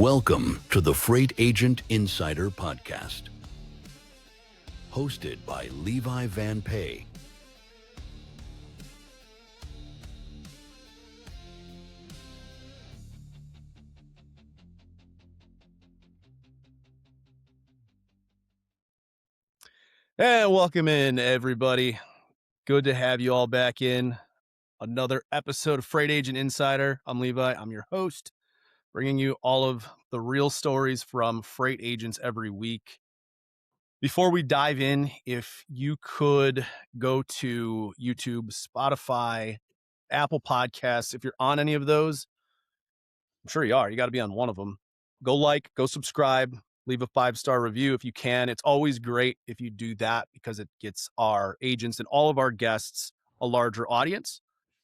Welcome to the Freight Agent Insider Podcast, hosted by Levi Van Pay. And welcome in, everybody. Good to have you all back in another episode of Freight Agent Insider. I'm Levi. I'm your host, bringing you all of the real stories from freight agents every week. Before we dive in, if you could go to YouTube, Spotify, Apple Podcasts, if you're on any of those, I'm sure you are. You got to be on one of them. Go like, go subscribe, leave a 5-star review if you can. It's always great if you do that because it gets our agents and all of our guests a larger audience.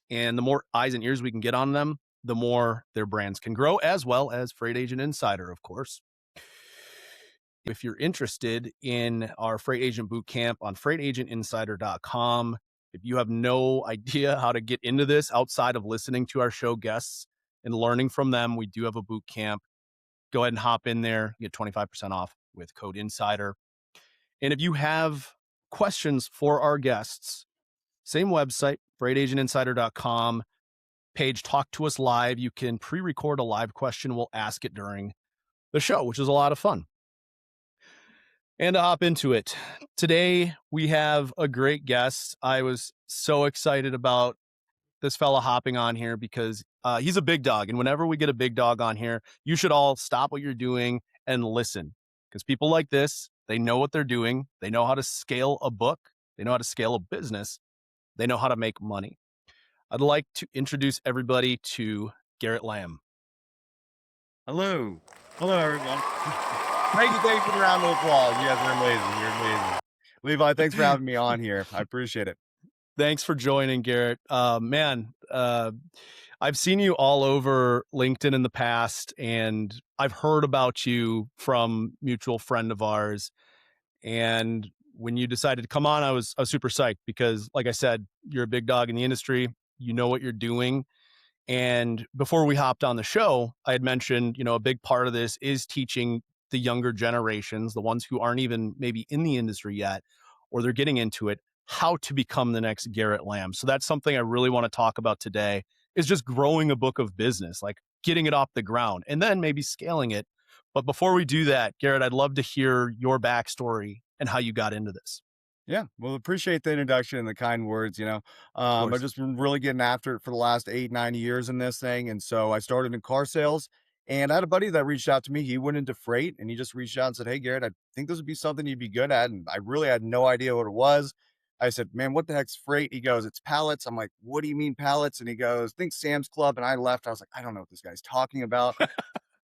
And the more eyes and ears we can get on them, the more their brands can grow, as well as Freight Agent Insider, of course. If you're interested in our Freight Agent Bootcamp on freightagentinsider.com, if you have no idea how to get into this outside of listening to our show guests and learning from them, we do have a boot camp. Go ahead and hop in there, get 25% off with code INSIDER. And if you have questions for our guests, same website, freightagentinsider.com, page Talk to Us Live. You can pre-record a live question. We'll ask it during the show, which is a lot of fun. And to hop into it, today we have a great guest. I was so excited about this fella hopping on here because he's a big dog. And whenever we get a big dog on here, you should all stop what you're doing and listen, because people like this, they know what they're doing. They know how to scale a book. They know how to scale a business. They know how to make money. I'd like to introduce everybody to Garrett Lamb. Hello. Hello, everyone. Thank you for the round of applause. You guys are amazing. You're amazing. Levi, thanks for having me on here. I appreciate it. Thanks for joining, Garrett. I've seen you all over LinkedIn in the past, and I've heard about you from a mutual friend of ours. And when you decided to come on, I was super psyched because, like I said, you're a big dog in the industry. You know what you're doing. And before we hopped on the show, I had mentioned, a big part of this is teaching the younger generations, the ones who aren't even maybe in the industry yet, or they're getting into it, how to become the next Garrett Lamb. So that's something I really want to talk about today, is just growing a book of business, like getting it off the ground and then maybe scaling it. But before we do that, Garrett, I'd love to hear your backstory and how you got into this. Yeah, well, appreciate the introduction and the kind words. I've just been really getting after it for the last 8-9 years in this thing. And so I started in car sales, and I had a buddy that reached out to me. He went into freight, and he just reached out and said, "Hey, Garrett, I think this would be something you'd be good at." And I really had no idea what it was. I said, "Man, what the heck's freight?" He goes, "It's pallets." I'm like, "What do you mean pallets?" And he goes, "Think Sam's Club." And I left. I was like, I don't know what this guy's talking about.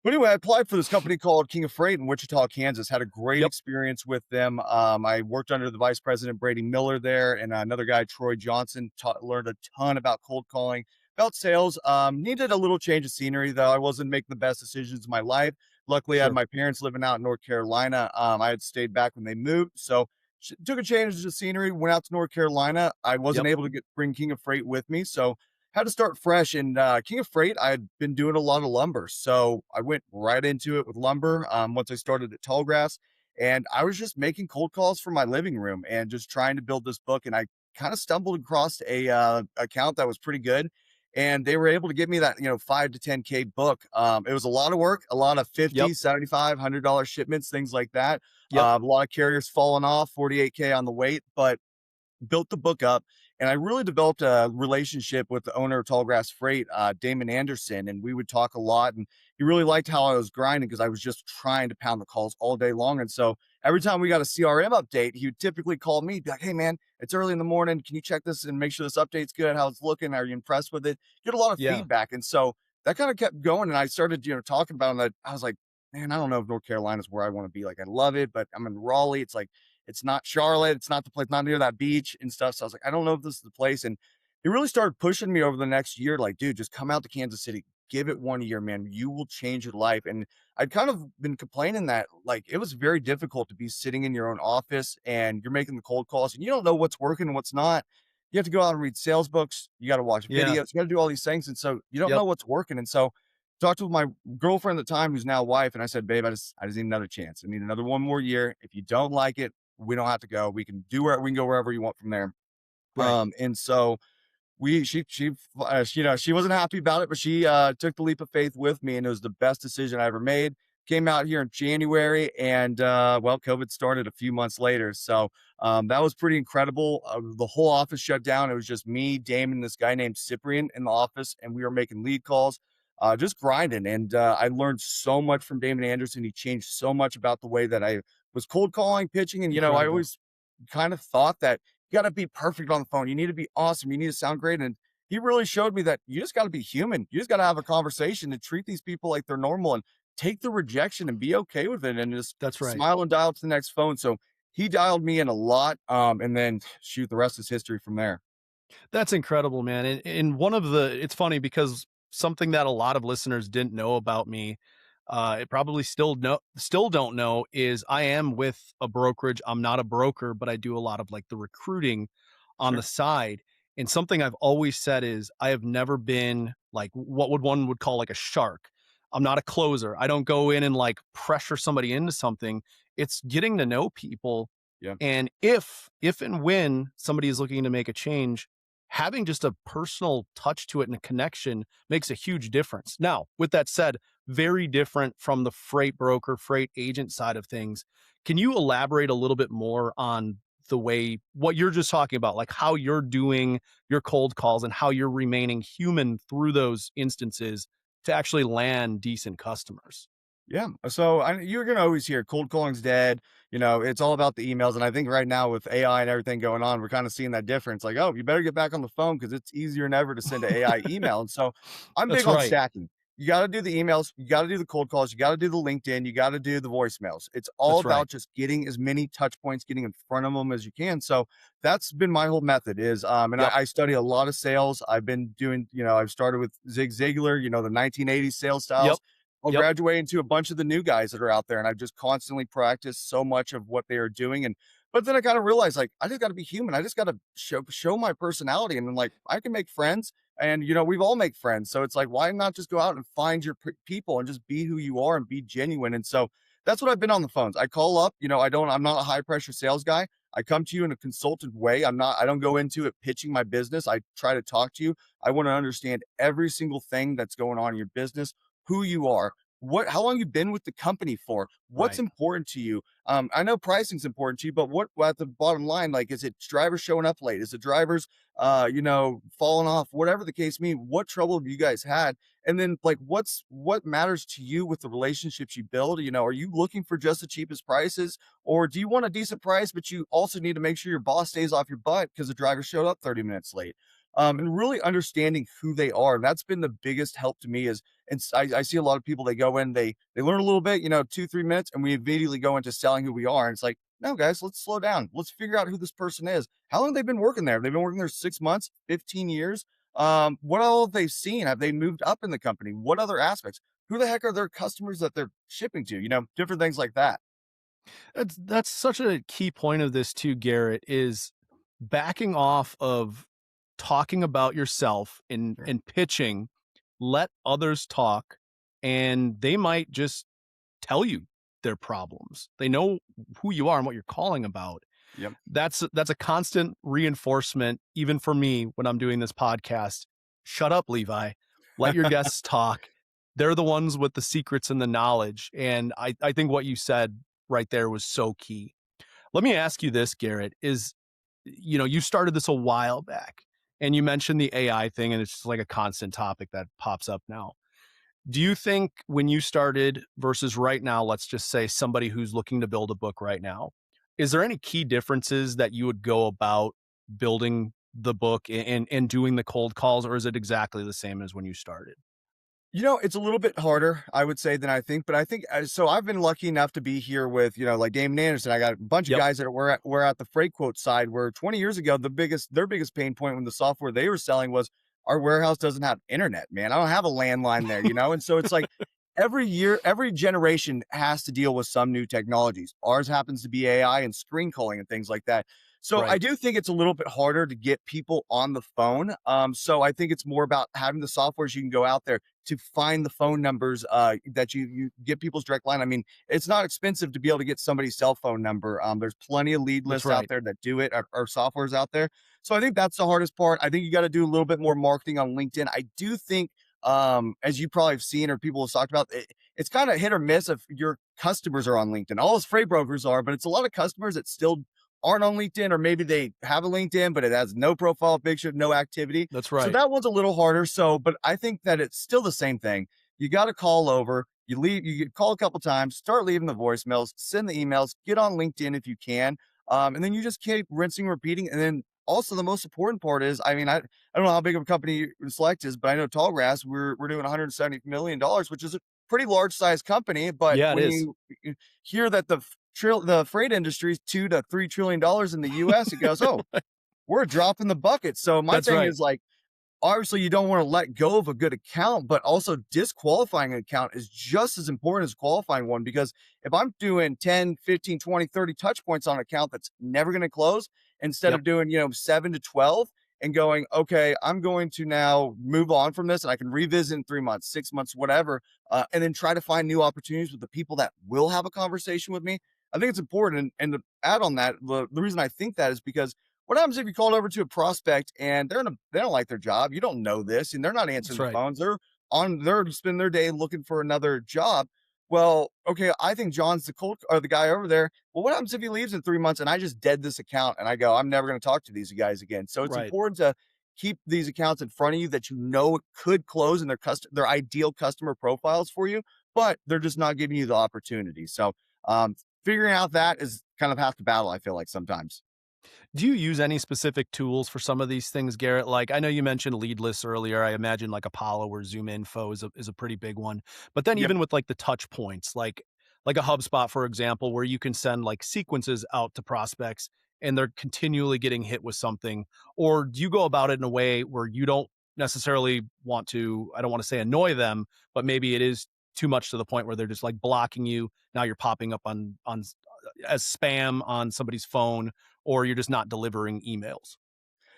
But anyway, I applied for this company called King of Freight in Wichita, Kansas. Had a great experience with them. I worked under the vice president, Brady Miller, there, and another guy, Troy Johnson. Learned a ton about cold calling, about sales. Needed a little change of scenery, though. I wasn't making the best decisions in my life. Luckily, I had my parents living out in North Carolina. I had stayed back when they moved, so took a change of scenery. Went out to North Carolina. I wasn't able to bring King of Freight with me, so had to start fresh. And King of Freight, I had been doing a lot of lumber, so I went right into it with lumber once I started at Tallgrass, and I was just making cold calls from my living room and just trying to build this book. And I kind of stumbled across a account that was pretty good, and they were able to give me that $5 to $10K book. It was a lot of work, a lot of $50, $75, $100 shipments, things like that. A lot of carriers falling off, 48K on the weight, but built the book up. And I really developed a relationship with the owner of Tallgrass Freight, Damon Anderson, and we would talk a lot. And he really liked how I was grinding because I was just trying to pound the calls all day long. And so every time we got a CRM update, he would typically call me, be like, "Hey, man, it's early in the morning. Can you check this and make sure this update's good? How it's looking? Are you impressed with it?" Get a lot of feedback. And so that kind of kept going. And I started, talking about it. I was like, man, I don't know if North Carolina is where I want to be. Like, I love it, but I'm in Raleigh. It's like, it's not Charlotte. It's not the place, not near that beach and stuff. So I was like, I don't know if this is the place. And he really started pushing me over the next year. Like, dude, just come out to Kansas City, give it 1 year, man. You will change your life. And I'd kind of been complaining that, like, it was very difficult to be sitting in your own office and you're making the cold calls and you don't know what's working and what's not. You have to go out and read sales books. You got to watch videos. You got to do all these things. And so you don't know what's working. And so talked with my girlfriend at the time, who's now wife, and I said, babe, I just need another chance. I need another one more year. If you don't like it, we don't have to go. We can go wherever you want from there. Right. And so she wasn't happy about it, but she took the leap of faith with me, and it was the best decision I ever made. Came out here in January, and well, COVID started a few months later, so that was pretty incredible. The whole office shut down. It was just me, Damon, this guy named Cyprian in the office, and we were making lead calls, just grinding. And I learned so much from Damon Anderson. He changed so much about the way that I was cold calling, pitching, and I Incredible. always kind of thought that you got to be perfect on the phone. You need to be awesome. You need to sound great. And he really showed me that you just got to be human. You just got to have a conversation and treat these people like they're normal, and take the rejection and be okay with it, and just That's right. smile and dial to the next phone. So he dialed me in a lot. And then shoot, the rest is history from there. That's incredible, man. And it's funny because something that a lot of listeners didn't know about me, it probably still don't know, is I am with a brokerage. I'm not a broker, but I do a lot of like the recruiting on the Sure. side. And something I've always said is I have never been like what one would call like a shark. I'm not a closer. I don't go in and like pressure somebody into something. It's getting to know people. Yeah. And if and when somebody is looking to make a change, having just a personal touch to it and a connection makes a huge difference. Now, with that said, very different from the freight broker, freight agent side of things. Can you elaborate a little bit more on the way what you're just talking about, like how you're doing your cold calls and how you're remaining human through those instances to actually land decent customers? Yeah. So you're going to always hear cold calling's dead. It's all about the emails. And I think right now with AI and everything going on, we're kind of seeing that difference. Like, oh, you better get back on the phone because it's easier than ever to send an AI email. And so I'm That's big on right. stacking. You got to do the emails. You got to do the cold calls. You got to do the LinkedIn. You got to do the voicemails. It's all That's right. about just getting as many touch points, getting in front of them as you can. So that's been my whole method is, and Yep. I study a lot of sales. I've been doing, I've started with Zig Ziglar, the 1980s sales Yep. styles. I'll Yep. graduate into a bunch of the new guys that are out there, and I've just constantly practiced so much of what they are doing. And but then I kind of realized, like, I just got to be human. I just got to show my personality, and then like I can make friends, and we've all make friends. So it's like, why not just go out and find your people and just be who you are and be genuine? And so that's what I've been on the phones. I call up, I'm not a high pressure sales guy. I come to you in a consultative way. I don't go into it pitching my business. I try to talk to you. I want to understand every single thing that's going on in your business, who you are, how long you've been with the company for, what's Right. important to you. I know pricing's important to you, but what at the bottom line, like, is it drivers showing up late? Is it drivers, falling off? Whatever the case may be, what trouble have you guys had? And then like, what matters to you with the relationships you build? Are you looking for just the cheapest prices, or do you want a decent price, but you also need to make sure your boss stays off your butt because the driver showed up 30 minutes late? And really understanding who they are. That's been the biggest help to me is, and I see a lot of people, they go in, they learn a little bit, 2-3 minutes, and we immediately go into selling who we are. And it's like, no, guys, let's slow down. Let's figure out who this person is. How long have they been working there? They've been working there 6 months, 15 years. What all have they seen? Have they moved up in the company? What other aspects? Who the heck are their customers that they're shipping to? Different things like that. That's such a key point of this too, Garrett, is backing off of talking about yourself and Sure. and pitching. Let others talk, and they might just tell you their problems. They know who you are and what you're calling about. Yep. That's a constant reinforcement, even for me when I'm doing this podcast. Shut up, Levi. Let your guests talk. They're the ones with the secrets and the knowledge. And I think what you said right there was so key. Let me ask you this, Garrett, you started this a while back and you mentioned the AI thing, and it's just like a constant topic that pops up now. Do you think when you started versus right now, let's just say somebody who's looking to build a book right now, is there any key differences that you would go about building the book and doing the cold calls, or is it exactly the same as when you started? It's a little bit harder, I would say, than I think, but I think so. I've been lucky enough to be here with, like Damon Anderson. I got a bunch of Yep. guys that were at the freight quote side, where 20 years ago, their biggest pain point when the software they were selling was, our warehouse doesn't have internet, man. I don't have a landline there. And so it's like every year, every generation has to deal with some new technologies. Ours happens to be AI and screen calling and things like that. So I Right. do think it's a little bit harder to get people on the phone. So I think it's more about having the softwares you can go out there to find the phone numbers that you get people's direct line. I mean, it's not expensive to be able to get somebody's cell phone number. There's plenty of lead That's lists out right. there that do it, or softwares out there. So I think that's the hardest part. I think you got to do a little bit more marketing on LinkedIn. I do think, as you probably have seen or people have talked about, it's kind of hit or miss if your customers are on LinkedIn. All those freight brokers are, but it's a lot of customers that still aren't on LinkedIn, or maybe they have a LinkedIn, but it has no profile picture, no activity. That's So right. that one's a little harder. So, but I think that it's still the same thing. You got to call over, you call a couple times, start leaving the voicemails, send the emails, get on LinkedIn if you can. And then you just keep rinsing, repeating. And then also the most important part is, I mean, I don't know how big of a company Select is, but I know Tallgrass, we're doing $170 million, which is a pretty large size company. But Yeah, it when is. you hear that the freight industry is $2 to $3 trillion in the US, it goes, oh, we're dropping the bucket. So my That's thing right. is like, obviously you don't want to let go of a good account, but also disqualifying an account is just as important as qualifying one. Because if I'm doing 10, 15, 20, 30 touch points on an account that's never going to close, instead Yep. of doing, 7 to 12 and going, okay, I'm going to now move on from this and I can revisit in 3 months, 6 months, whatever, and then try to find new opportunities with the people that will have a conversation with me. I think it's important. And to add on that, the reason I think that is because what happens if you call over to a prospect and they don't like their job? You don't know this, and they're not answering That's the right. phones. They're spending their day looking for another job. Well, okay, I think John's the cold or the guy over there. Well, what happens if he leaves in 3 months and I just dead this account and I go, I'm never going to talk to these guys again. So it's Right. important to keep these accounts in front of you that it could close in their ideal customer profiles for you, but they're just not giving you the opportunity. So um, figuring out that is kind of half the battle, I feel like sometimes. Do you use any specific tools for some of these things, Garrett? Like, I know you mentioned lead lists earlier. I imagine like Apollo or Zoom Info is a pretty big one. But then Yep. even with like the touch points, like a HubSpot, for example, where you can send like sequences out to prospects and they're continually getting hit with something, or do you go about it in a way where you don't necessarily want to, I don't want to say annoy them, but maybe it is too much to the point where they're just like blocking you. Now you're popping up on as spam on somebody's phone, or you're just not delivering emails.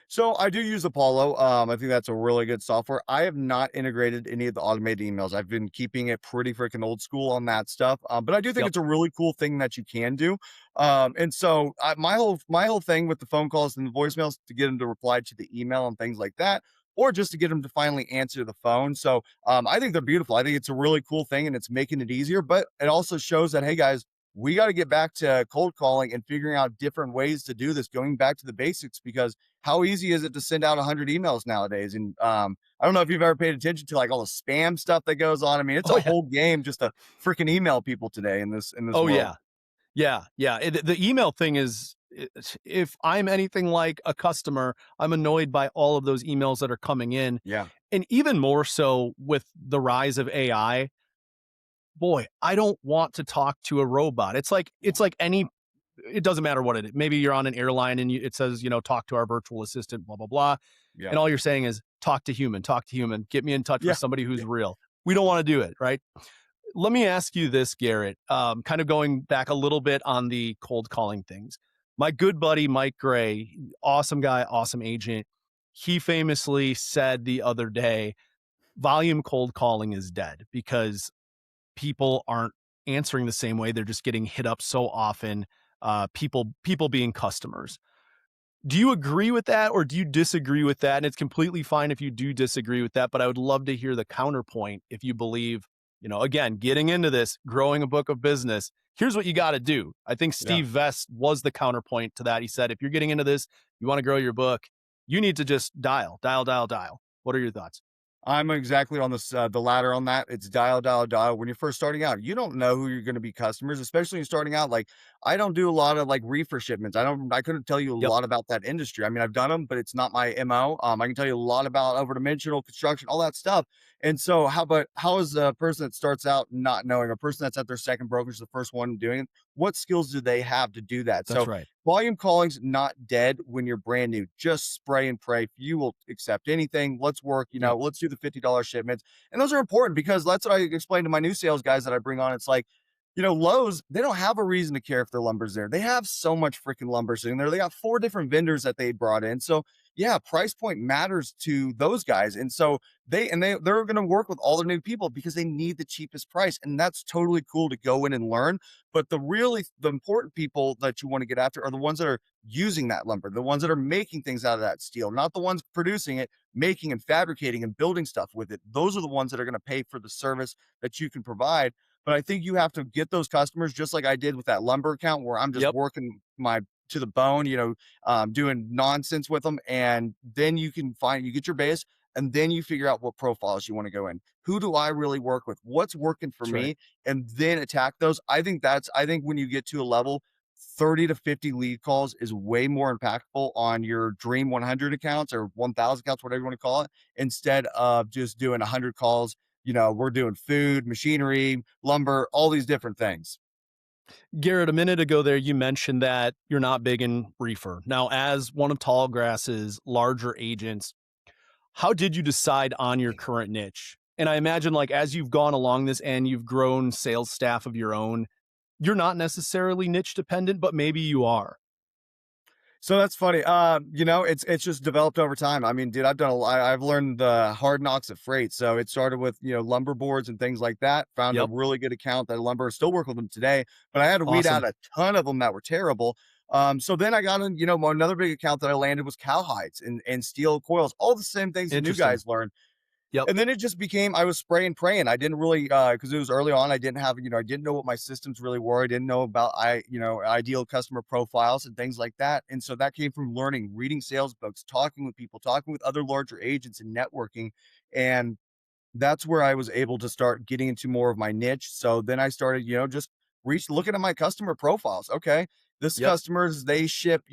So I do use Apollo. I think that's a really good software. I have not integrated any of the automated emails. I've been keeping it pretty freaking old school on that stuff. But I do think Yep. it's a really cool thing that you can do. And so my whole thing with the phone calls and the voicemails to get them to reply to the email and things like that, or just to get them to finally answer the phone. So I think they're beautiful. I think it's a really cool thing and it's making it easier. But it also shows that, hey guys, we got to get back to cold calling and figuring out different ways to do this, going back to the basics, because how easy is it to send out 100 emails nowadays? And I don't know if you've ever paid attention to like all the spam stuff that goes on. I mean, it's Oh a yeah. whole game just to freaking email people today in this Oh world. yeah. Yeah. Yeah. The email thing is, if I'm anything like a customer, I'm annoyed by all of those emails that are coming in. Yeah, And even more so with the rise of AI, boy, I don't want to talk to a robot. It's like any, it doesn't matter what it is. Maybe you're on an airline and it says, talk to our virtual assistant, blah, blah, blah. yeah, And all you're saying is talk to human, get me in touch with yeah. somebody who's real. We don't want to do it, right? Let me ask you this, Garrett, kind of going back a little bit on the cold calling things. My good buddy, Mike Gray, awesome guy, awesome agent. He famously said the other day, volume cold calling is dead because people aren't answering the same way. They're just getting hit up so often. People being customers. Do you agree with that or do you disagree with that? And it's completely fine if you do disagree with that, but I would love to hear the counterpoint if you believe, again, getting into this, growing a book of business, here's what you got to do. I think Yeah. Steve Vest was the counterpoint to that. He said, if you're getting into this, you want to grow your book, you need to just dial, dial, dial, dial. What are your thoughts? I'm exactly on the ladder on that. It's dial, dial, dial. When you're first starting out, you don't know who you're going to be customers, especially when you're starting out. Like I don't do a lot of like reefer shipments. I couldn't tell you a Yep. lot about that industry. I mean, I've done them, but it's not my MO. I can tell you a lot about over-dimensional construction, all that stuff. And so how is a person that starts out not knowing, a person that's at their second brokerage, the first one doing it, what skills do they have to do that? That's So right. volume calling's not dead when you're brand new. Just spray and pray. You will accept anything. Let's work, Yep. let's do the $50 shipments. And those are important because that's what I explain to my new sales guys that I bring on. It's like, Lowe's, they don't have a reason to care if their lumber's there. They have so much freaking lumber sitting there. They got 4 different vendors that they brought in. So yeah, price point matters to those guys. And so they're going to work with all the new people because they need the cheapest price. And that's totally cool to go in and learn. But the important people that you want to get after are the ones that are using that lumber, the ones that are making things out of that steel, not the ones producing it, making and fabricating and building stuff with it. Those are the ones that are going to pay for the service that you can provide. But I think you have to get those customers just like I did with that lumber account where I'm just Yep. working my to the bone, doing nonsense with them. And then you get your base and then you figure out what profiles you want to go in. Who do I really work with? What's working for That's right. me? And then attack those. I think when you get to a level, 30 to 50 lead calls is way more impactful on your dream 100 accounts or 1,000 accounts, whatever you want to call it, instead of just doing 100 calls. We're doing food, machinery, lumber, all these different things. Garrett, a minute ago there, you mentioned that you're not big in reefer. Now, as one of Tallgrass's larger agents, how did you decide on your current niche? And I imagine, like, as you've gone along this and you've grown sales staff of your own, you're not necessarily niche dependent, but maybe you are. So that's funny. It's just developed over time. I mean, dude, I've learned the hard knocks of freight. So it started with, lumber boards and things like that. Found a Yep. really good account that lumber, still work with them today, but I had to weed out Awesome. a ton of them that were terrible. So then I got in, another big account that I landed was cowhides and steel coils, all the same things the new Interesting. guys learn. Yep. And then it just became I was spraying and praying. I didn't really because it was early on. I didn't have, I didn't know what my systems really were. I didn't know about ideal customer profiles and things like that. And so that came from learning, reading sales books, talking with people, talking with other larger agents and networking. And that's where I was able to start getting into more of my niche. So then I started, just looking at my customer profiles. Okay. This Yep. customers, they ship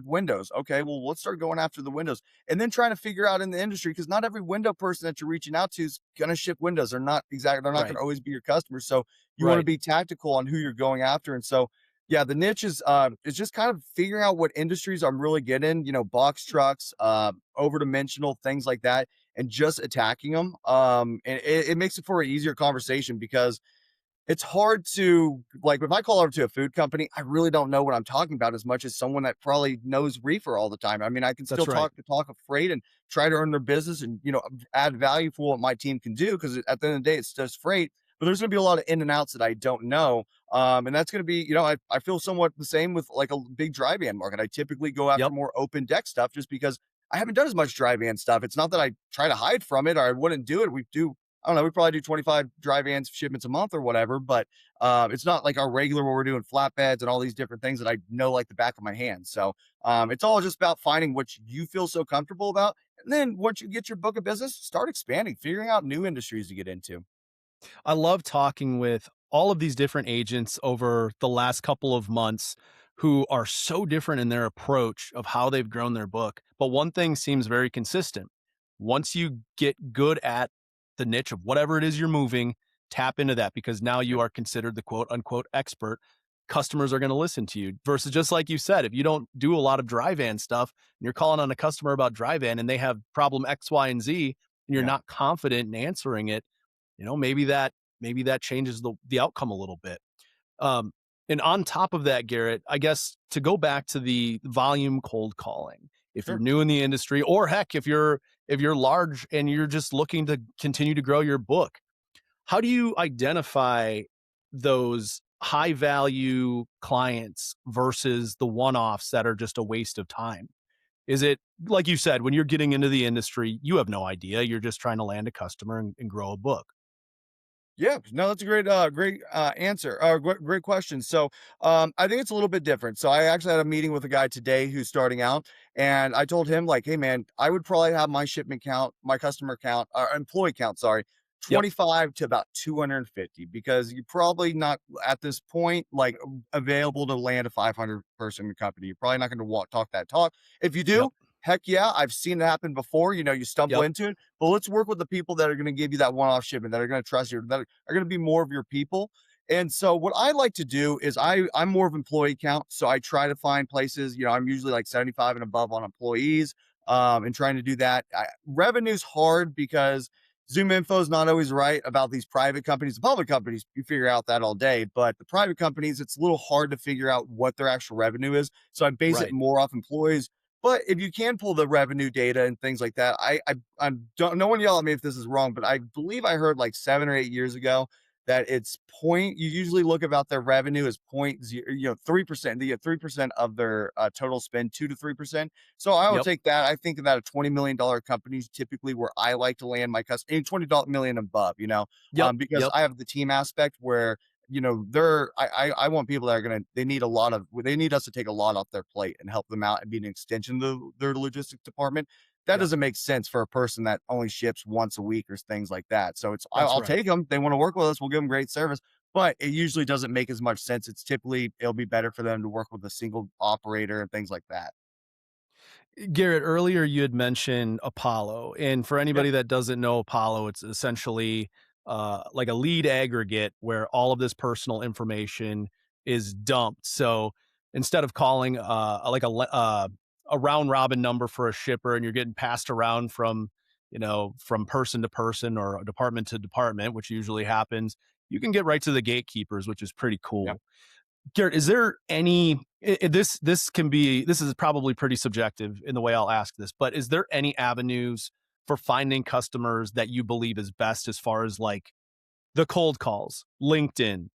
windows. Okay. Well, let's start going after the windows and then trying to figure out in the industry, because not every window person that you're reaching out to is going to ship windows. They're not going Right. to always be your customers. So you want to Right. be tactical on who you're going after. And so, yeah, the niche is just kind of figuring out what industries I'm really getting, box trucks, over dimensional things like that, and just attacking them. And it makes it for an easier conversation because it's hard to, like, if I call over to a food company, I really don't know what I'm talking about as much as someone that probably knows reefer all the time. I mean, I can still That's right. talk the talk of freight and try to earn their business and, add value for what my team can do. Cause at the end of the day, it's just freight, but there's going to be a lot of in and outs that I don't know. And that's going to be, I feel somewhat the same with like a big dry van market. I typically go after Yep. more open deck stuff just because I haven't done as much dry van stuff. It's not that I try to hide from it or I wouldn't do it. I don't know, we probably do 25 dry vans shipments a month or whatever, but it's not like our regular where we're doing flatbeds and all these different things that I know like the back of my hand. So it's all just about finding what you feel so comfortable about. And then once you get your book of business, start expanding, figuring out new industries to get into. I love talking with all of these different agents over the last couple of months who are so different in their approach of how they've grown their book. But one thing seems very consistent. Once you get good at the niche of whatever it is you're moving, tap into that because now you are considered the quote unquote expert. Customers are going to listen to you versus just like you said, if you don't do a lot of dry van stuff and you're calling on a customer about dry van and they have problem X, Y, and Z, and you're Yeah, not confident in answering it, maybe that changes the outcome a little bit. Um, and on top of that, Garrett, I guess to go back to the volume cold calling, if you're sure. new in the industry, or heck, if you're large and you're just looking to continue to grow your book, how do you identify those high value clients versus the one-offs that are just a waste of time? Is it like you said, when you're getting into the industry, you have no idea. You're just trying to land a customer and grow a book. Yeah, no, that's a great answer. Great question. So, I think it's a little bit different. So, I actually had a meeting with a guy today who's starting out, and I told him like, "Hey, man, I would probably have my shipment count, my customer count, or employee count, sorry, Yep. 25 to about 250, because you're probably not at this point like available to land a 500 person company. You're probably not going to talk that talk. If you Yep. do." Heck yeah, I've seen it happen before. You stumble Yep. into it, but let's work with the people that are going to give you that one-off shipment, that are going to trust you, that are going to be more of your people. And so what I like to do is I'm more of employee count. So I try to find places, I'm usually like 75 and above on employees, and trying to do that. Revenue's hard because Zoom info is not always right about these private companies. The public companies, you figure out that all day, but the private companies, it's a little hard to figure out what their actual revenue is. So I base it Right. more off employees. But if you can pull the revenue data and things like that, I don't. No one yell at me if this is wrong, but I believe I heard like 7 or 8 years ago that it's point. You usually look about their revenue as point zero, 3%. They get 3% of their total spend, 2 to 3%. So I will Yep. take that. I think that a $20 million companies typically where I like to land my customer, $20 million above, Yep. because Yep. I have the team aspect where I want people that are gonna they need us to take a lot off their plate and help them out and be an extension of their logistics department. That Yep. doesn't make sense for a person that only ships once a week or things like that. So That's I'll right. take them. They want to work with us. We'll give them great service, but it usually doesn't make as much sense. It'll be better for them to work with a single operator and things like that. Garrett, earlier you had mentioned Apollo, and for Yep. anybody that doesn't know Apollo, it's essentially like a lead aggregate where all of this personal information is dumped. So instead of calling a round robin number for a shipper, and you're getting passed around from from person to person or department to department, which usually happens, you can get right to the gatekeepers, which is pretty Yep. cool. Garrett, is there any this is probably pretty subjective in the way I'll ask this, but is there any avenues for finding customers that you believe is best as far as like the cold calls, LinkedIn,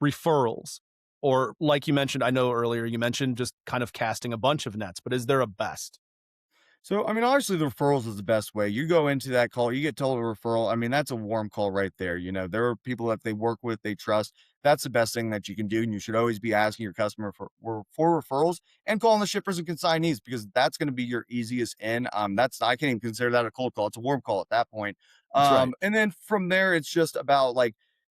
referrals, or like you mentioned, I know earlier you mentioned just kind of casting a bunch of nets, but is there a best? So, I mean, obviously, the referrals is the best way. You go into that call, you get told a referral. I mean, that's a warm call right there. There are people that they work with, they trust. That's the best thing that you can do. And you should always be asking your customer for referrals and calling the shippers and consignees because that's going to be your easiest in. I can't even consider that a cold call. It's a warm call at that point. That's right. And then from there, it's just about like,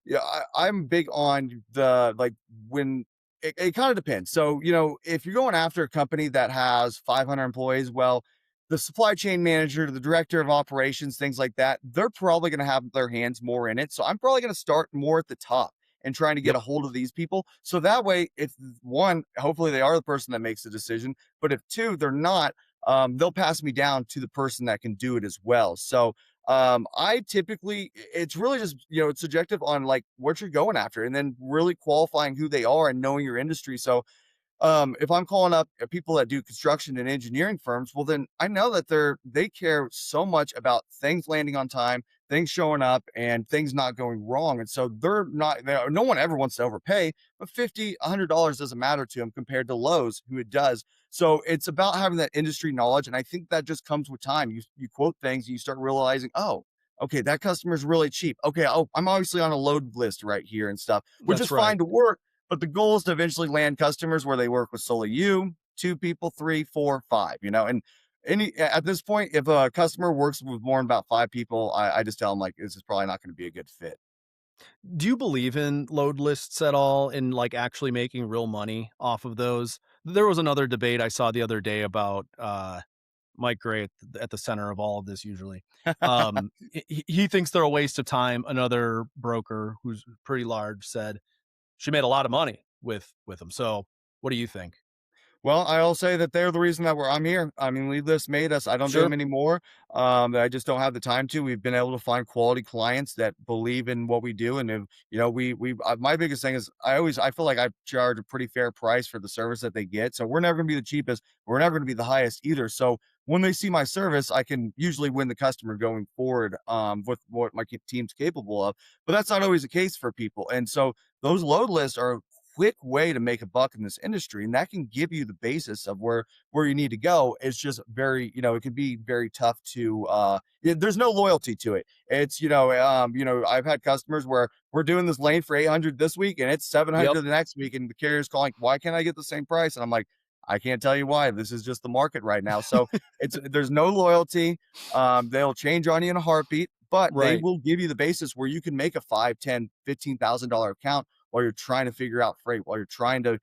yeah, I'm big on the like when it kind of depends. So, if you're going after a company that has 500 employees, well, the supply chain manager, the director of operations, things like that, they're probably going to have their hands more in it. So I'm probably going to start more at the top and trying to get Yep. a hold of these people. So that way, if one, hopefully they are the person that makes the decision, but if two, they're not, they'll pass me down to the person that can do it as well. So I typically, it's really just, it's subjective on like what you're going after and then really qualifying who they are and knowing your industry. So if I'm calling up people that do construction and engineering firms, well, then I know that they care so much about things landing on time, things showing up, and things not going wrong. And so no one ever wants to overpay, but $50, $100 doesn't matter to them compared to Lowe's, who it does. So it's about having that industry knowledge, and I think that just comes with time. You quote things, and you start realizing, oh, okay, that customer's really cheap. Okay, oh, I'm obviously on a load list right here and stuff, which is That's right. fine to work, but the goal is to eventually land customers where they work with solely you, two people, three, four, five, and at this point, if a customer works with more than about five people, I just tell them like this is probably not going to be a good fit. Do you believe in load lists at all in like actually making real money off of those? There was another debate I saw the other day about Mike Gray at the center of all of this usually. He thinks they're a waste of time. Another broker who's pretty large said she made a lot of money with them. So what do you think? Well, I'll say that they're the reason that I'm here. I mean, Lead List made us. I don't do them Sure. anymore. I just don't have the time to. We've been able to find quality clients that believe in what we do, and if, my biggest thing is I feel like I charge a pretty fair price for the service that they get. So we're never going to be the cheapest. We're never going to be the highest either. So when they see my service, I can usually win the customer going forward with what my team's capable of. But that's not always the case for people, and so those load lists are quick way to make a buck in this industry, and that can give you the basis of where you need to go. It's just very, it can be very tough to there's no loyalty to it. It's I've had customers where we're doing this lane for 800 this week and it's Yep. 700 the next week, and the carrier's calling, why can't I get the same price? And I'm like, I can't tell you why. This is just the market right now. So there's no loyalty. They'll change on you in a heartbeat, but they Right. will give you the basis where you can make a 5, 10, $15,000 account while you're trying to figure out freight, while you're trying to,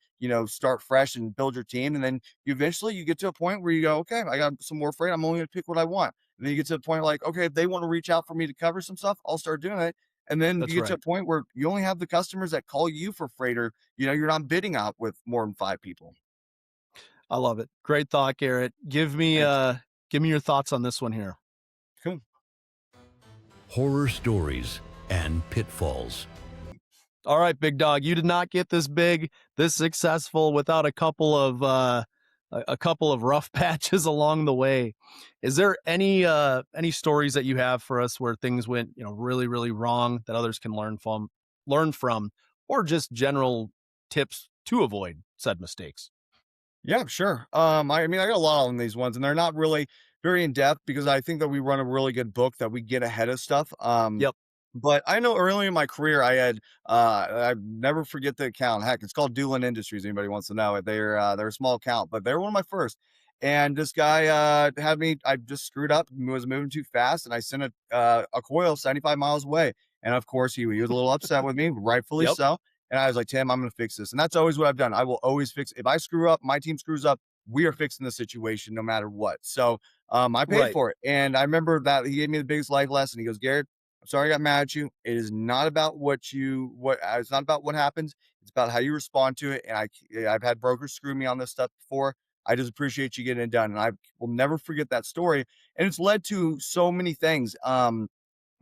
start fresh and build your team. And then you get to a point where you go, okay, I got some more freight. I'm only going to pick what I want. And then you get to the point like, okay, if they want to reach out for me to cover some stuff, I'll start doing it. And then you That's get to a right. point where you only have the customers that call you for freight, or, you're not bidding out with more than five people. I love it. Great thought, Garrett. Thanks. Give me your thoughts on this one here. Cool. horror stories, and pitfalls. All right, big dog, you did not get this big, this successful without a couple of rough patches along the way. Is there any stories that you have for us where things went, really, really wrong that others can learn from, or just general tips to avoid said mistakes? Yeah, sure. I mean, I got a lot on these ones, and they're not really very in depth because I think that we run a really good book that we get ahead of stuff. Yep. But I know early in my career, I never forget the account. Heck, it's called Doolin Industries. Anybody wants to know it? They're a small account, but they're one of my first. And this guy had me. I just screwed up, was moving too fast, and I sent a coil 75 miles away. And of course, he was a little upset with me, rightfully Yep. so. And I was like, Tim, I'm going to fix this. And that's always what I've done. I will always fix. If I screw up, my team screws up, we are fixing the situation no matter what. So I paid Right. for it. And I remember that he gave me the biggest life lesson. He goes, Garrett, I'm sorry I got mad at you. It is not about it's not about what happens. It's about how you respond to it. And I've had brokers screw me on this stuff before. I just appreciate you getting it done. And I will never forget that story. And it's led to so many things.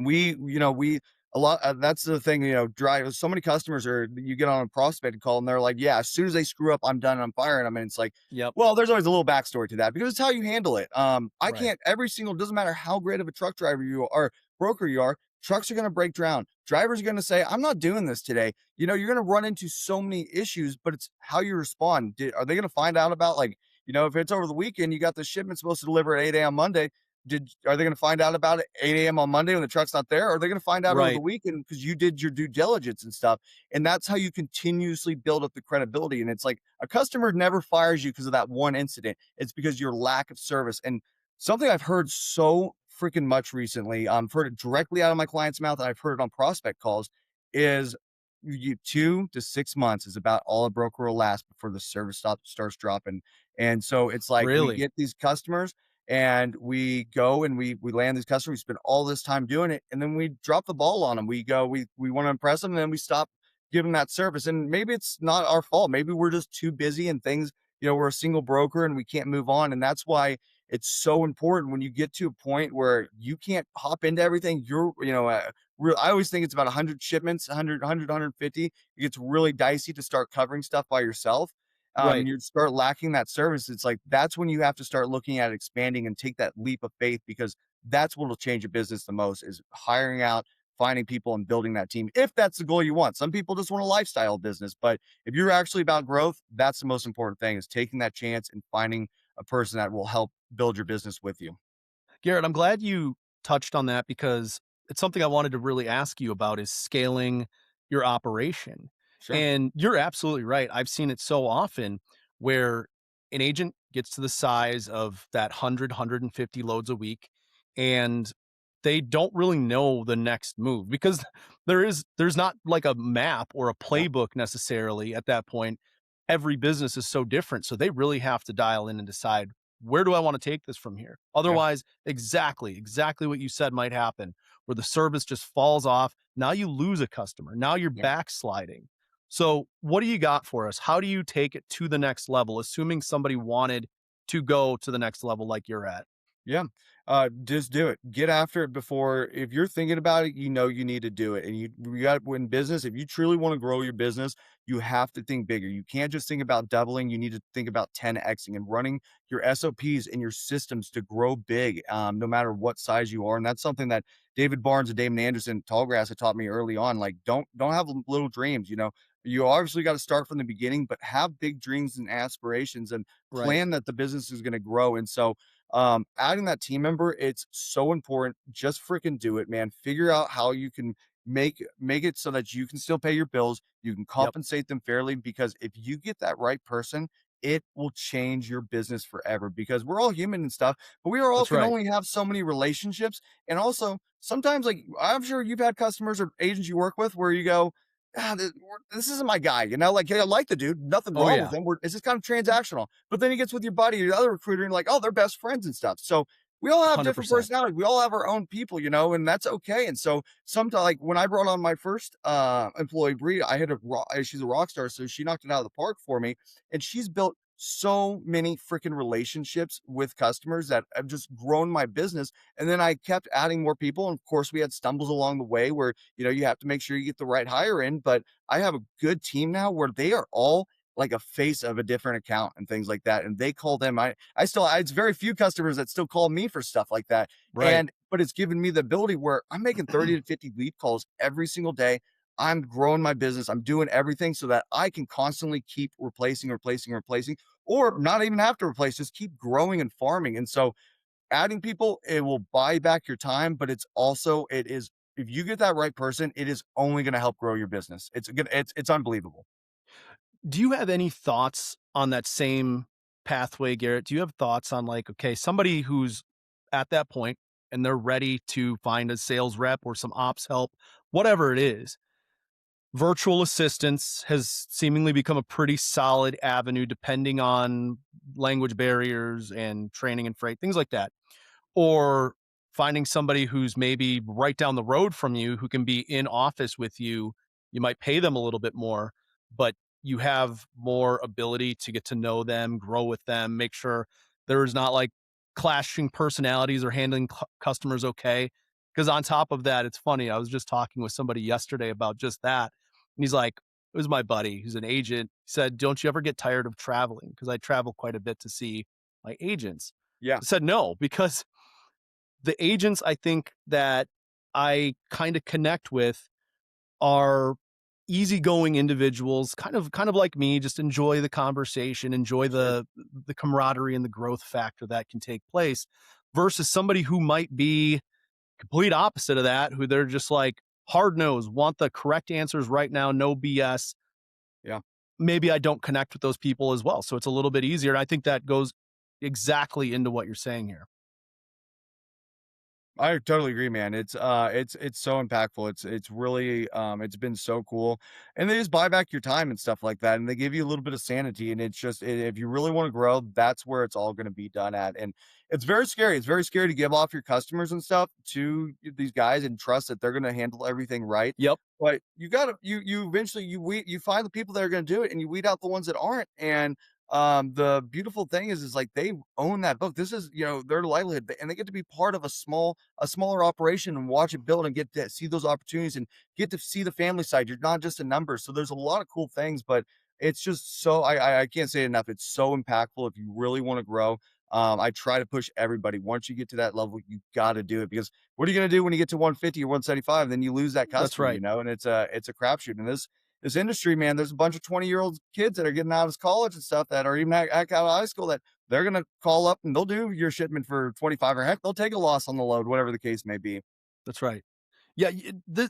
We a lot that's the thing, drive so many customers are you get on a prospect call and they're like, yeah, as soon as they screw up, I'm done, I'm firing them. And it's like, Yep. well, there's always a little backstory to that because it's how you handle it. I Right. can't doesn't matter how great of a truck driver you are, broker you are, trucks are going to break down. Drivers are going to say, I'm not doing this today. You're going to run into so many issues, but it's how you respond. Are they going to find out about, like, if it's over the weekend, you got the shipment supposed to deliver at 8 a.m. Monday. Are they going to find out about it 8 a.m. on Monday when the truck's not there? Or are they going to find out over the Right. weekend because you did your due diligence and stuff? And that's how you continuously build up the credibility. And it's like a customer never fires you because of that one incident. It's because your lack of service. And something I've heard so freaking much recently, I've heard it directly out of my client's mouth, and I've heard it on prospect calls, is 2 to 6 months is about all a broker will last before the service starts dropping. And so it's like we Really? get these customers and we go and we land these customers, we spend all this time doing it, and then we drop the ball on them. We want to impress them, and then we stop giving that service. And maybe it's not our fault. Maybe we're just too busy and things, we're a single broker and we can't move on. And that's why it's so important when you get to a point where you can't hop into everything. I always think it's about 100 shipments, 150. It gets really dicey to start covering stuff by yourself. Right. You start lacking that service. It's like, that's when you have to start looking at expanding and take that leap of faith, because that's what will change a business the most, is hiring out, finding people and building that team. If that's the goal you want. Some people just want a lifestyle business, but if you're actually about growth, that's the most important thing, is taking that chance and finding a person that will help build your business with you. Garrett, I'm glad you touched on that because it's something I wanted to really ask you about is scaling your operation. Sure. And you're absolutely right. I've seen it so often where an agent gets to the size of that 100, loads a week and they don't really know the next move because there's not like a map or a Yeah. playbook necessarily at that point. Every business is so different. So they really have to dial in and decide, where do I want to take this from here? Yeah. Otherwise, exactly what you said might happen, where the service just falls off. Now you lose a customer. Now you're Yeah. backsliding. So, what do you got for us? How do you take it to the next level, assuming somebody wanted to go to the next level like you're at? Yeah. Just do it. Get after it before, if you're thinking about it, you need to do it. And you got to win business. If you truly want to grow your business, you have to think bigger. You can't just think about doubling. You need to think about 10Xing and running your SOPs and your systems to grow big, no matter what size you are. And that's something that David Barnes and Damon Anderson, Tallgrass, had taught me early on. Like, don't have little dreams. You obviously got to start from the beginning, but have big dreams and aspirations and Right. plan that the business is going to grow. And so adding that team member, it's so important. Just freaking do it, man. Figure out how you can make it so that you can still pay your bills, you can Yep. compensate them fairly, because if you get that right person, it will change your business forever, because we're all human and stuff, but we are all That's can right. only have so many relationships. And also sometimes, like, I'm sure you've had customers or agents you work with where you go, this isn't my guy, like, hey, I like the dude, nothing Oh, wrong with yeah. him. It's just kind of transactional. But then he gets with your buddy or the other recruiter and like, oh, they're best friends and stuff. So we all have different 100%. personalities. We all have our own people, and that's okay. And so sometimes, like when I brought on my first employee, Bree, she's a rock star, so she knocked it out of the park for me. And she's built so many freaking relationships with customers that have just grown my business. And then I kept adding more people. And of course, we had stumbles along the way where, you have to make sure you get the right hire in. But I have a good team now where they are all like a face of a different account and things like that. And they call them, it's very few customers that still call me for stuff like that. Right. But it's given me the ability where I'm making 30 to 50 lead calls every single day. I'm growing my business. I'm doing everything so that I can constantly keep replacing, or not even have to replace, just keep growing and farming. And so adding people, it will buy back your time, but it is, if you get that right person, it is only going to help grow your business. It's unbelievable. Do you have any thoughts on that same pathway, Garrett? Do you have thoughts on like, okay, somebody who's at that point and they're ready to find a sales rep or some ops help, whatever it is, virtual assistance has seemingly become a pretty solid avenue depending on language barriers and training and freight, things like that. Or finding somebody who's maybe right down the road from you who can be in office with you. You might pay them a little bit more, but you have more ability to get to know them, grow with them, make sure there's not like clashing personalities or handling customers okay. Because on top of that, it's funny. I was just talking with somebody yesterday about just that. And he's like, it was my buddy who's an agent. He said, don't you ever get tired of traveling? Because I travel quite a bit to see my agents. Yeah. I said, no, because the agents I think that I kind of connect with are easygoing individuals, kind of like me, just enjoy the conversation, enjoy Sure. the camaraderie and the growth factor that can take place versus somebody who might be complete opposite of that, who they're just like hard nosed, want the correct answers right now, no BS. Yeah. Maybe I don't connect with those people as well. So it's a little bit easier. And I think that goes exactly into what you're saying here. I totally agree, man. It's so impactful. It's really it's been so cool. And they just buy back your time and stuff like that. And they give you a little bit of sanity. And it's just if you really want to grow, that's where it's all going to be done at. And it's very scary. It's very scary to give off your customers and stuff to these guys and trust that they're going to handle everything right. Yep. But you gotta you eventually you find the people that are going to do it and you weed out the ones that aren't. And the beautiful thing is like they own that book. This is their livelihood, and they get to be part of a smaller operation and watch it build and get to see those opportunities and get to see the family side. You're not just a number. So there's a lot of cool things, but it's just so I can't say it enough. It's so impactful if you really want to grow. I try to push everybody. Once you get to that level, you got to do it because what are you going to do when you get to 150 or 175? Then you lose that That's customer, right. and it's a crapshoot. And this industry, man, there's a bunch of 20-year-old kids that are getting out of college and stuff that are even out of high school that they're going to call up and they'll do your shipment for 25 or heck, they'll take a loss on the load, whatever the case may be. That's right. Yeah,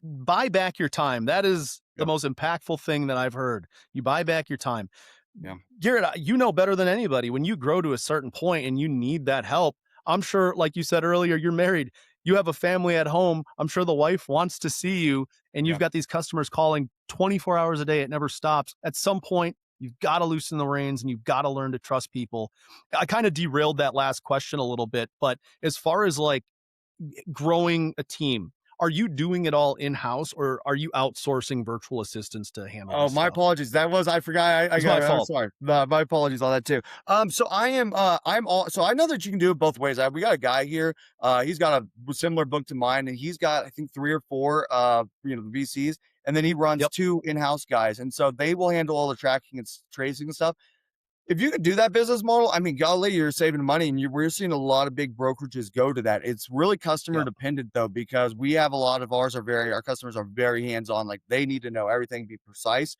buy back your time. That is the Yep. most impactful thing that I've heard. You buy back your time. Yeah. Garrett, you know better than anybody when you grow to a certain point and you need that help. I'm sure, like you said earlier, you're married. You have a family at home. I'm sure the wife wants to see you, and you've Yeah. got these customers calling 24 hours a day. It never stops. At some point, you've got to loosen the reins and you've got to learn to trust people. I kind of derailed that last question a little bit, but as far as like growing a team, are you doing it all in-house or are you outsourcing virtual assistants to handle Oh, this my stuff? apologies. That was I forgot. It's my I'm fault. sorry. My apologies on that too. So I am. I'm all. So I know that you can do it both ways. We got a guy here. He's got a similar book to mine, and he's got I think 3 or 4. VCs, and then he runs Yep. 2 in-house guys, and so they will handle all the tracking and tracing and stuff. If you could do that business model, I mean, golly, you're saving money, and we're seeing a lot of big brokerages go to that. It's really customer Yep. dependent though, because we have a lot of our customers are very hands on. Like they need to know everything, be precise.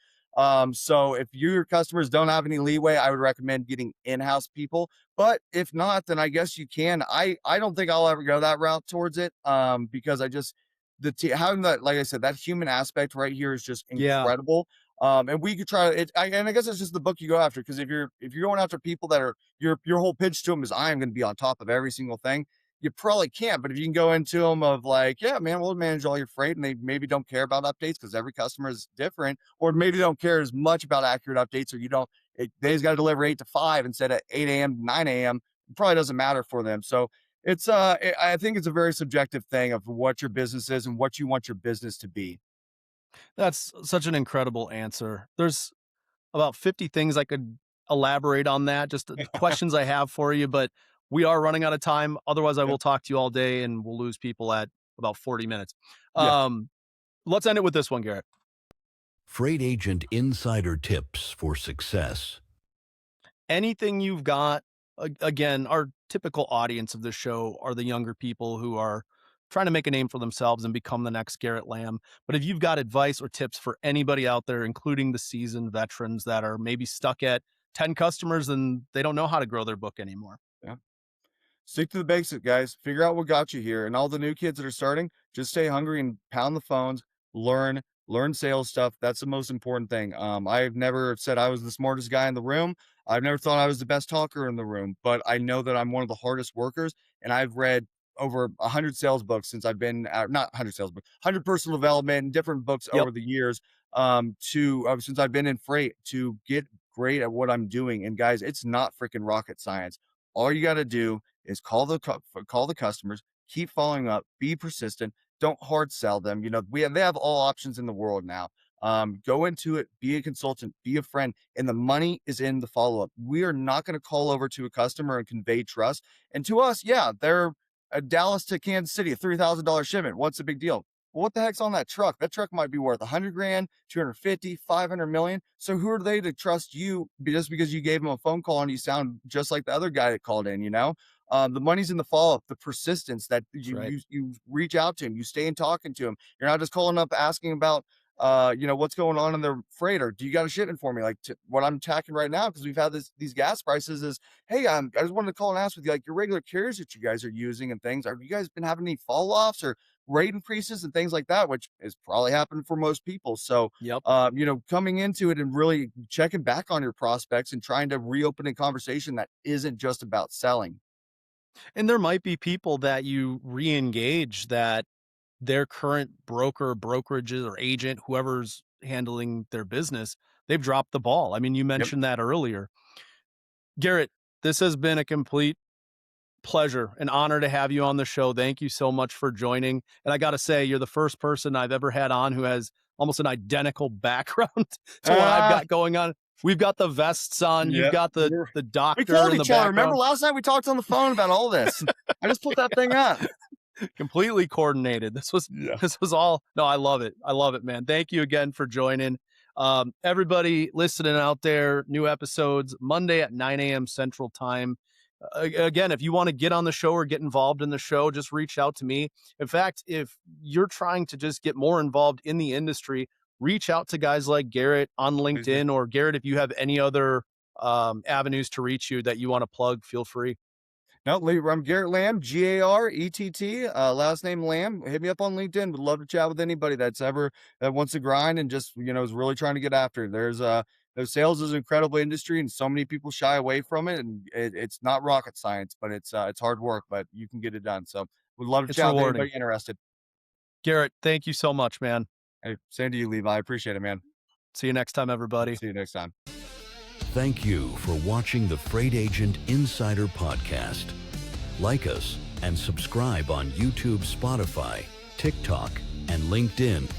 So if your customers don't have any leeway, I would recommend getting in-house people. But if not, then I guess you can. I don't think I'll ever go that route towards it. Because I just having that, like I said, that human aspect right here is just Yeah. incredible. And we could try it. And I guess it's just the book you go after. Because if you're going after people that are your whole pitch to them is I am going to be on top of every single thing, you probably can't. But if you can go into them of like, yeah, man, we'll manage all your freight, and they maybe don't care about updates because every customer is different, or maybe don't care as much about accurate updates, or they just got to deliver 8 to 5 instead of 8 a.m. to 9 a.m. It probably doesn't matter for them. So I think it's a very subjective thing of what your business is and what you want your business to be. That's such an incredible answer. There's about 50 things I could elaborate on that, just the questions I have for you, but we are running out of time. Otherwise, I will talk to you all day and we'll lose people at about 40 minutes. Yeah. Let's end it with this one, Garrett. Freight Agent Insider Tips for Success. Anything you've got, again, our typical audience of this show are the younger people who are trying to make a name for themselves and become the next Garrett Lamb. But if you've got advice or tips for anybody out there, including the seasoned veterans that are maybe stuck at 10 customers and they don't know how to grow their book anymore. Yeah. Stick to the basics, guys. Figure out what got you here. And all the new kids that are starting, just stay hungry and pound the phones, learn sales stuff. That's the most important thing. I've never said I was the smartest guy in the room. I've never thought I was the best talker in the room, but I know that I'm one of the hardest workers. And I've read over 100 sales books since I've been not 100 sales books, 100 personal development and different books over the years. Since I've been in freight to get great at what I'm doing. And guys, it's not freaking rocket science. All you got to do is call the customers, keep following up, be persistent, don't hard sell them. You know, they have all options in the world now. Go into it, be a consultant, be a friend, and the money is in the follow-up. We are not going to call over to a customer and convey trust. And to us, yeah, they're a Dallas to Kansas City, a $3,000 shipment. What's the big deal? Well, what the heck's on that truck? That truck might be worth 100 grand, 250, 500 million. So who are they to trust you just because you gave them a phone call and you sound just like the other guy that called in, you know? The money's in the follow-up, the persistence that you reach out to him, you stay in talking to him. You're not just calling up asking about, what's going on in their freight, or do you got a shipment for me? Like what I'm tracking right now, because we've had these gas prices is, hey, I just wanted to call and ask with you, like your regular carriers that you guys are using and things, have you guys been having any fall-offs or rate increases and things like that, which is probably happened for most people. So, coming into it and really checking back on your prospects and trying to reopen a conversation that isn't just about selling. And there might be people that you re-engage that their current broker, brokerages, or agent, whoever's handling their business, they've dropped the ball. I mean, you mentioned that earlier. Garrett, this has been a complete pleasure, an honor to have you on the show. Thank you so much for joining. And I got to say, you're the first person I've ever had on who has almost an identical background to what I've got going on. We've got the vests on. You've got the doctor. We told each other. Remember last night we talked on the phone about all this. I just put that thing up. Completely coordinated. This was all. No, I love it. I love it, man. Thank you again for joining. Everybody listening out there, new episodes Monday at 9 a.m. Central Time. Again, if you want to get on the show or get involved in the show, just reach out to me. In fact, if you're trying to just get more involved in the industry, reach out to guys like Garrett on LinkedIn, or Garrett, if you have any other avenues to reach you that you want to plug, feel free. No, I'm Garrett Lamb, Garett, last name Lamb. Hit me up on LinkedIn. Would love to chat with anybody that wants to grind and just, is really trying to get after it. There's sales is an incredible industry and so many people shy away from it. And it's not rocket science, but it's hard work, but you can get it done. So would love to chat with anybody interested. Garrett, thank you so much, man. Hey, same to you, Levi. I appreciate it, man. See you next time, everybody. See you next time. Thank you for watching the Freight Agent Insider Podcast. Like us and subscribe on YouTube, Spotify, TikTok, and LinkedIn